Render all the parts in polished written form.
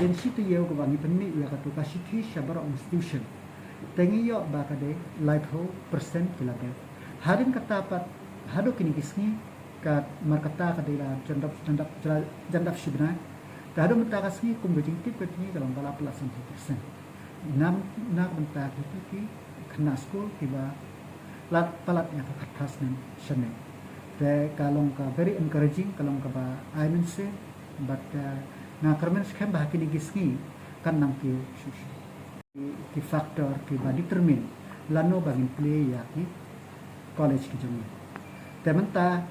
agensi tu yo ko bangi penni ya ka tu ka sithi shabara institution tengi yo ba ka de life ho percent kilabe harin kata pat hado kini kisni ka markata ka de la jandap shibna ta hado menta ka sni kum gajing tip ka ni dalam bala plus 100% nam nak menta ki khna school tiba lat palat ya ka khas nen shane te kalong ka very encouraging kalong ka ba I mean say but na karmen skhem ba kini gisni kan nang ki ki factor ki ba determine lano bangin play ya ki college ki jami tementa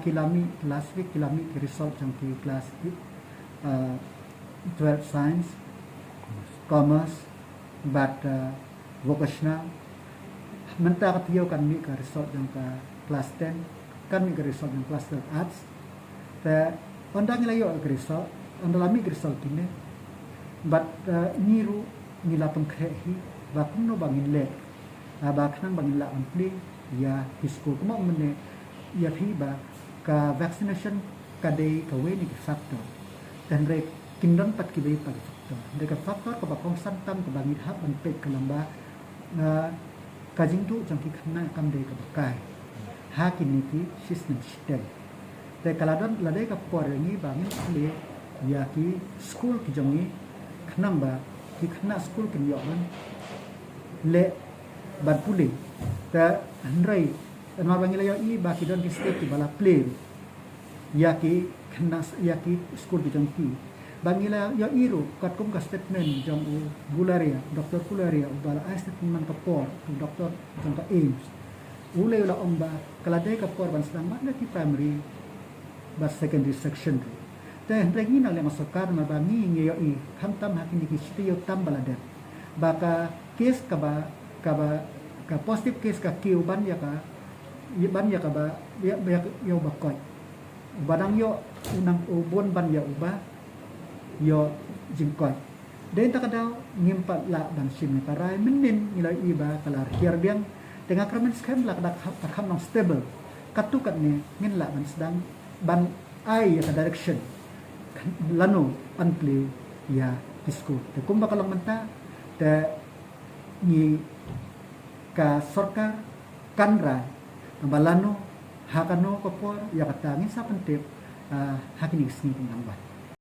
kilami last week kilami ki result jang ki class 12 science commerce but vocational menta ka tiyo kan mi ka result jang ka class 10 kan mi ka result jang class 12 arts te ondang layo ka result ondalami ka result kini but niru nila pengkrehi ba kuno bangin le ba khnang bangin la ampli ya hisko kuma mene ya ba ka vaccination ka dei ka we ni factor dan re kindon pat ki dei pa factor de ka factor ka ba kong santam ka bangin hab an pe ka lamba ka jingtu jang ki khna kam dei ka kai ha kini ki system system te kaladon ladai ka por ni bangin le ya ki school ki jangi khnang ba ki khna school ki yoman le ban puli ta andrai ma bangila yo I ba ki don ki state ki bala play ya ki khna ya ki school ki jangi bangila yo iru kat kum ka statement jang u bularia doktor bularia bala ai statement ka por doktor jang ka aims ule la omba kaladai ka por ban sedang mana ki primary ba secondary section dan lagi na le masukar mabangi ngeyo I hamtam hakini ki sitiyo tambalade baka case ka positive case ka kiu ban ya ka ba ya yo bakoi badang yo unang ubon ban ya uba yo jingkoi den takadaw ngimpat la ban sim parai menin nilai iba kalar hiar biang tengah kramen skam la kadak hakam nang stable katukat ni ngin la ban sedang ban ai ya ka direction lano unplay ya disco te kumba kalang menta te ni ka sarkar kanra balano hakano kopor ya katangin sa pentip hakini sini nang ba